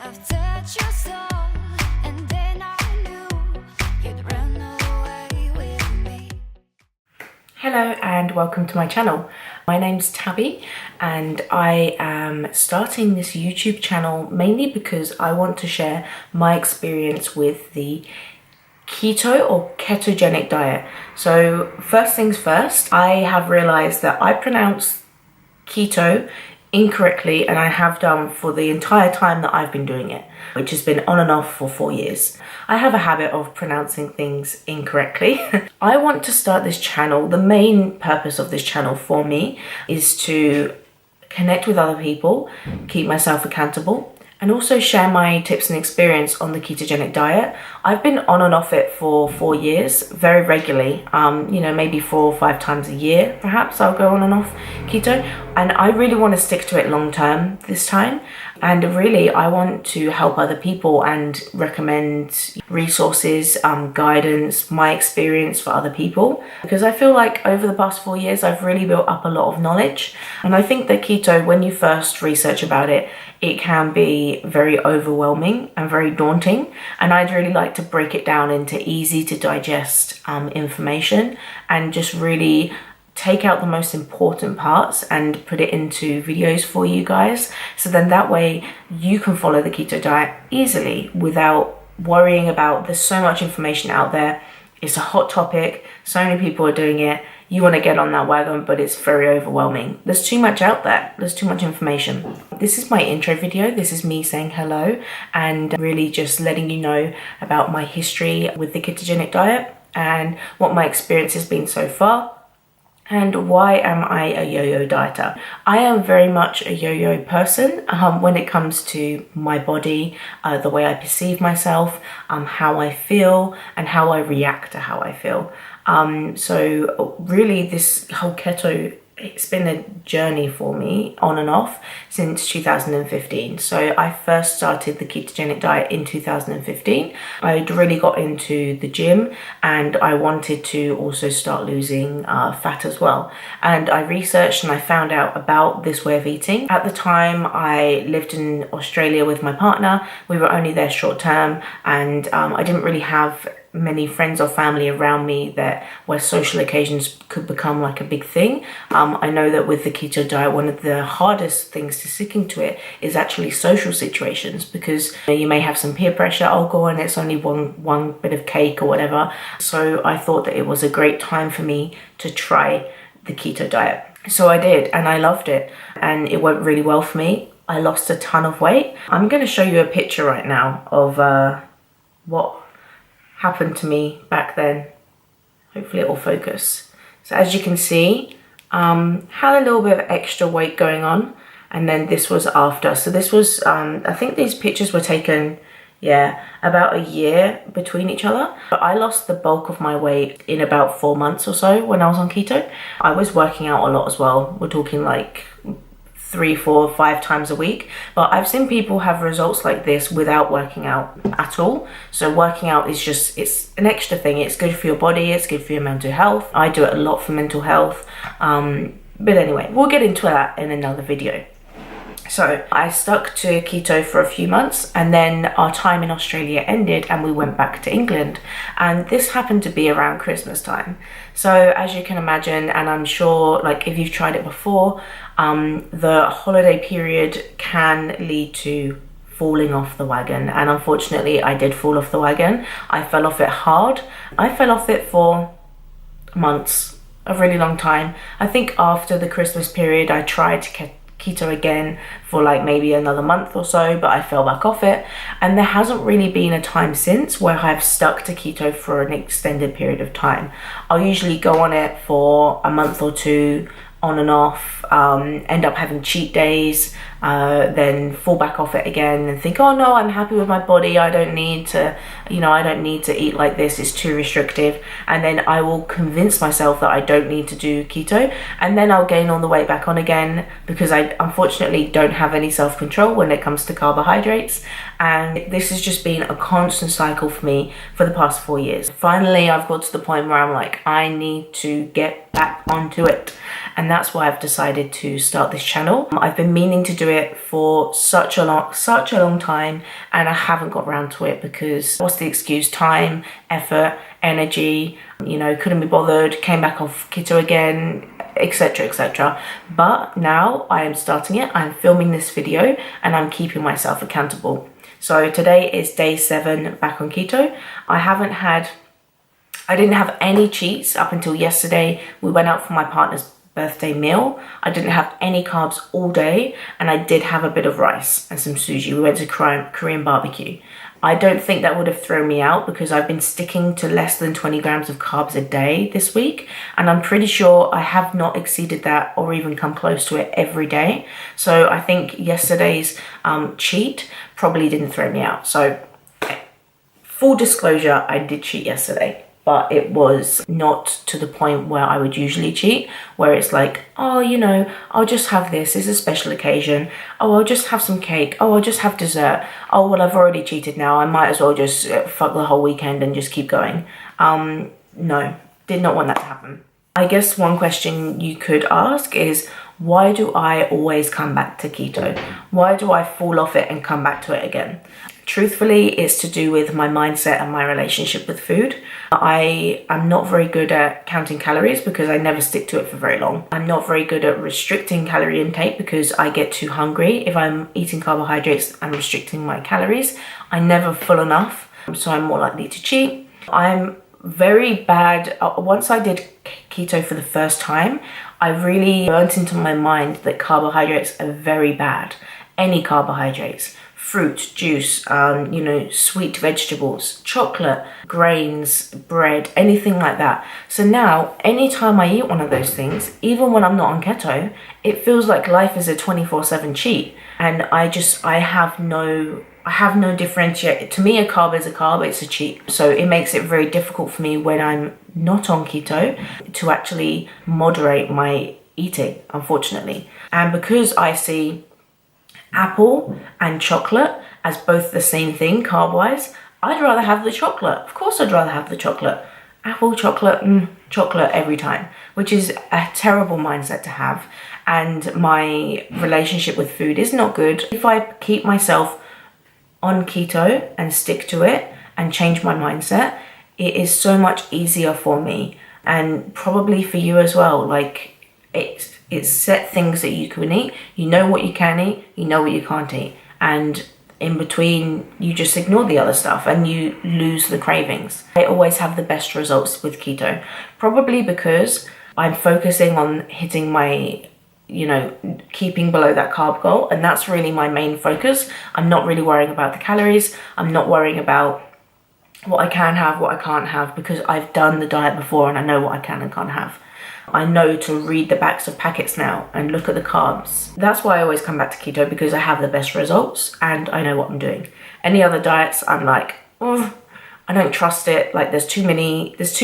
I've touched your soul, and then I knew you'd run away with me. Hello and welcome to my channel. My name's Tabby and I am starting this YouTube channel mainly because I want to share my experience with the keto or ketogenic diet. So first things first, I have realized that I pronounce keto incorrectly, and I have done for the entire time that I've been doing it, which has been on and off for 4 years. I have a habit of pronouncing things incorrectly. I want to start this channel. The main purpose of this channel for me is to connect with other people, keep myself accountable, and also share my tips and experience on the ketogenic diet. I've been on and off it for 4 years, very regularly. Maybe 4 or 5 times a year, perhaps I'll go on and off keto. And I really want to stick to it long term this time. And really, I want to help other people and recommend resources, guidance, my experience for other people. Because I feel like over the past 4 years, I've really built up a lot of knowledge. And I think that keto, when you first research about it, it can be very overwhelming and very daunting. And I'd really like to break it down into easy to digest information and just really take out the most important parts and put it into videos for you guys. So then that way you can follow the keto diet easily without worrying about, there's so much information out there. It's a hot topic. So many people are doing it. You want to get on that wagon, but it's very overwhelming. There's too much out there. There's too much information. This is my intro video. This is me saying hello and really just letting you know about my history with the ketogenic diet and what my experience has been so far. And why am I a yo-yo dieter? I am very much a yo-yo person when it comes to my body, the way I perceive myself, how I feel, and how I react to how I feel. So really this whole keto, it's been a journey for me on and off since 2015. So I first started the ketogenic diet in 2015. I'd really got into the gym and I wanted to also start losing fat as well. And I researched and I found out about this way of eating. At the time, I lived in Australia with my partner. We were only there short term and I didn't really have many friends or family around me where social occasions could become like a big thing. I know that with the keto diet, one of the hardest things to sticking to it is actually social situations, because you may have some peer pressure. Oh, go on, it's only one bit of cake or whatever. So I thought that it was a great time for me to try the keto diet. So I did, and I loved it, and it went really well for me. I lost a ton of weight. I'm going to show you a picture right now of what happened to me back then. Hopefully it will focus. So as you can see, had a little bit of extra weight going on, and then this was after. So this was I think these pictures were taken about a year between each other, but I lost the bulk of my weight in about 4 months or so when I was on keto. I was working out a lot as well. We're talking like 3, 4, 5 times a week, but I've seen people have results like this without working out at all. So working out is just, it's an extra thing. It's good for your body, it's good for your mental health. I do it a lot for mental health, but anyway, we'll get into that in another video. So I stuck to keto for a few months, and then our time in Australia ended and we went back to England, and this happened to be around Christmas time. So as you can imagine, and I'm sure like if you've tried it before, the holiday period can lead to falling off the wagon, and unfortunately I did fall off the wagon. I fell off it hard. I fell off it for months, a really long time. I think after the Christmas period I tried to keto again for like maybe another month or so, but I fell back off it, and there hasn't really been a time since where I've stuck to keto for an extended period of time. I'll usually go on it for a month or two on and off, end up having cheat days, then fall back off it again and think, oh no, I'm happy with my body, I don't need to eat like this, it's too restrictive. And then I will convince myself that I don't need to do keto, and then I'll gain all the weight back on again, because I unfortunately don't have any self-control when it comes to carbohydrates. And this has just been a constant cycle for me for the past 4 years. Finally, I've got to the point where I'm like, I need to get back onto it. And that's why I've decided to start this channel. I've been meaning to do to it for such a long time, and I haven't got around to it because what's the excuse? Time, effort, energy, couldn't be bothered, came back off keto again, etc, etc. But now I am starting it, I'm filming this video, and I'm keeping myself accountable. So today is day 7 back on keto. I didn't have any cheats up until yesterday. We went out for my partner's birthday meal. I didn't have any carbs all day, and I did have a bit of rice and some sushi. We went to Korean barbecue. I don't think that would have thrown me out because I've been sticking to less than 20 grams of carbs a day this week, and I'm pretty sure I have not exceeded that or even come close to it every day. So I think yesterday's cheat probably didn't throw me out. So full disclosure, I did cheat yesterday, but it was not to the point where I would usually cheat, where it's like, oh, I'll just have this. It's a special occasion. Oh, I'll just have some cake. Oh, I'll just have dessert. Oh, well, I've already cheated now. I might as well just fuck the whole weekend and just keep going. No, did not want that to happen. I guess one question you could ask is, why do I always come back to keto? Why do I fall off it and come back to it again? Truthfully, it's to do with my mindset and my relationship with food. I am not very good at counting calories because I never stick to it for very long. I'm not very good at restricting calorie intake because I get too hungry. If I'm eating carbohydrates, I'm restricting my calories. I never full enough, so I'm more likely to cheat. I'm very bad. Once I did keto for the first time, I really burnt into my mind that carbohydrates are very bad. Any carbohydrates. Fruit, juice, sweet vegetables, chocolate, grains, bread, anything like that. So now, anytime I eat one of those things, even when I'm not on keto, it feels like life is a 24/7 cheat. And I have no differentiate. To me, a carb is a carb, it's a cheat. So it makes it very difficult for me when I'm not on keto to actually moderate my eating, unfortunately. And because I see apple and chocolate as both the same thing carb-wise, I'd rather have the chocolate. Of course I'd rather have the chocolate. Apple, chocolate, chocolate every time, which is a terrible mindset to have. And my relationship with food is not good. If I keep myself on keto and stick to it and change my mindset, it is so much easier for me, and probably for you as well. Like, it's set things that you can eat. You know what you can eat, you know what you can't eat. And in between, you just ignore the other stuff and you lose the cravings. I always have the best results with keto, probably because I'm focusing on hitting my, keeping below that carb goal. And that's really my main focus. I'm not really worrying about the calories. I'm not worrying about what I can have, what I can't have, because I've done the diet before and I know what I can and can't have. I know to read the backs of packets now and look at the carbs. That's why I always come back to keto, because I have the best results and I know what I'm doing. Any other diets, I'm like, I don't trust it. Like, there's too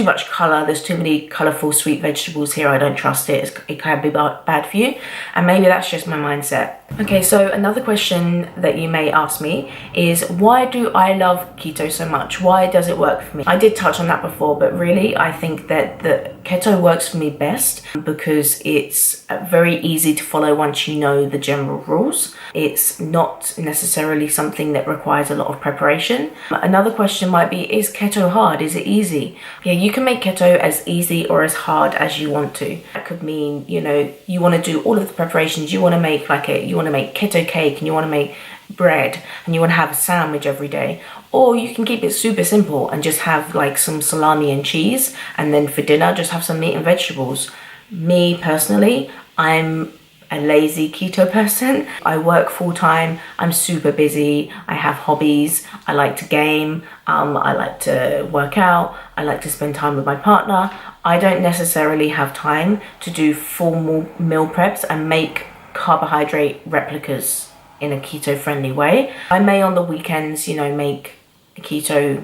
much color, there's too many colorful sweet vegetables here. I don't trust it. It can be bad for you. And maybe that's just my mindset. Okay, so another question that you may ask me is, why do I love keto so much? Why does it work for me? I did touch on that before, but really I think that the keto works for me best because it's very easy to follow once you know the general rules. It's not necessarily something that requires a lot of preparation. Another question might be, is keto hard? Is it easy? Yeah, you can make keto as easy or as hard as you want to. That could mean, you want to do all of the preparations. You want to make keto cake, and you want to make bread, and you want to have a sandwich every day. Or you can keep it super simple and just have like some salami and cheese, and then for dinner just have some meat and vegetables. Me personally, I'm a lazy keto person. I work full-time, I'm super busy, I have hobbies, I like to game, I like to work out, I like to spend time with my partner. I don't necessarily have time to do formal meal preps and make carbohydrate replicas in a keto-friendly way. I may on the weekends, make keto,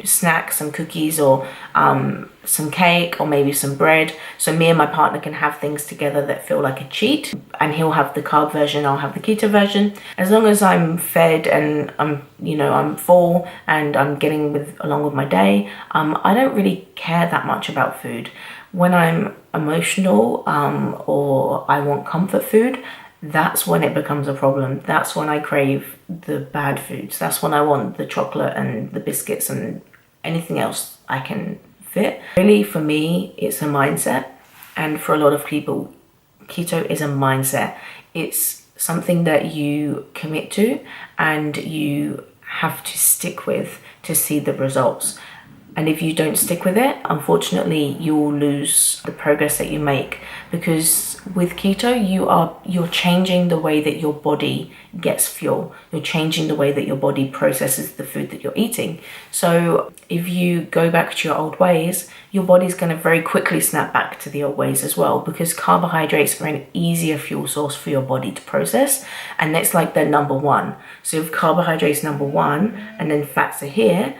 snacks, some cookies or some cake or maybe some bread. So me and my partner can have things together that feel like a cheat, and he'll have the carb version, I'll have the keto version. As long as I'm fed and I'm full and I'm getting along with my day, I don't really care that much about food. When I'm emotional or I want comfort food, that's when it becomes a problem. That's when I crave the bad foods. That's when I want the chocolate and the biscuits and anything else I can fit. Really, for me, it's a mindset. And for a lot of people, keto is a mindset. It's something that you commit to and you have to stick with to see the results. And if you don't stick with it, unfortunately, you'll lose the progress that you make, because with keto, you're changing the way that your body gets fuel. You're changing the way that your body processes the food that you're eating. So if you go back to your old ways, your body's going to very quickly snap back to the old ways as well, because carbohydrates are an easier fuel source for your body to process, and it's like they're number one. So if carbohydrates number one and then fats are here,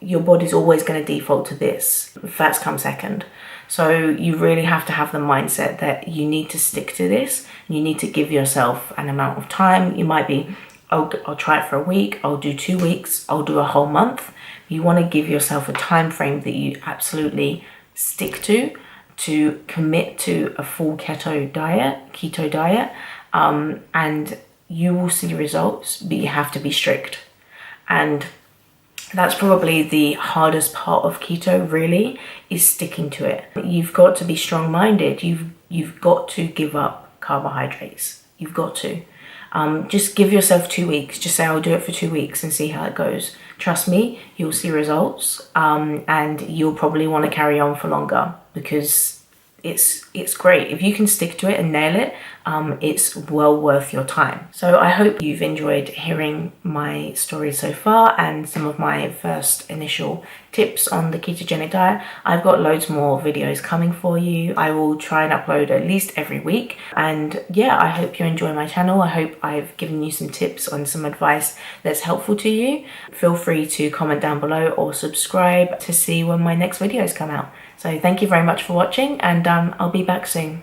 your body's always going to default to this. Fats come second. So you really have to have the mindset that you need to stick to this. You need to give yourself an amount of time. You might be, I'll try it for a week, I'll do 2 weeks, I'll do a whole month. You want to give yourself a time frame that you absolutely stick to commit to a full keto diet, and you will see results, but you have to be strict. And that's probably the hardest part of keto, really, is sticking to it. You've got to be strong-minded. You've got to give up carbohydrates. You've got to. Just give yourself 2 weeks. Just say, I'll do it for 2 weeks and see how it goes. Trust me, you'll see results, and you'll probably want to carry on for longer, because it's great. If you can stick to it and nail it, it's well worth your time. So I hope you've enjoyed hearing my story so far and some of my first initial tips on the ketogenic diet. I've got loads more videos coming for you. I will try and upload at least every week. And yeah, I hope you enjoy my channel. I hope I've given you some tips and some advice that's helpful to you. Feel free to comment down below or subscribe to see when my next videos come out. So thank you very much for watching, and I'll be back soon.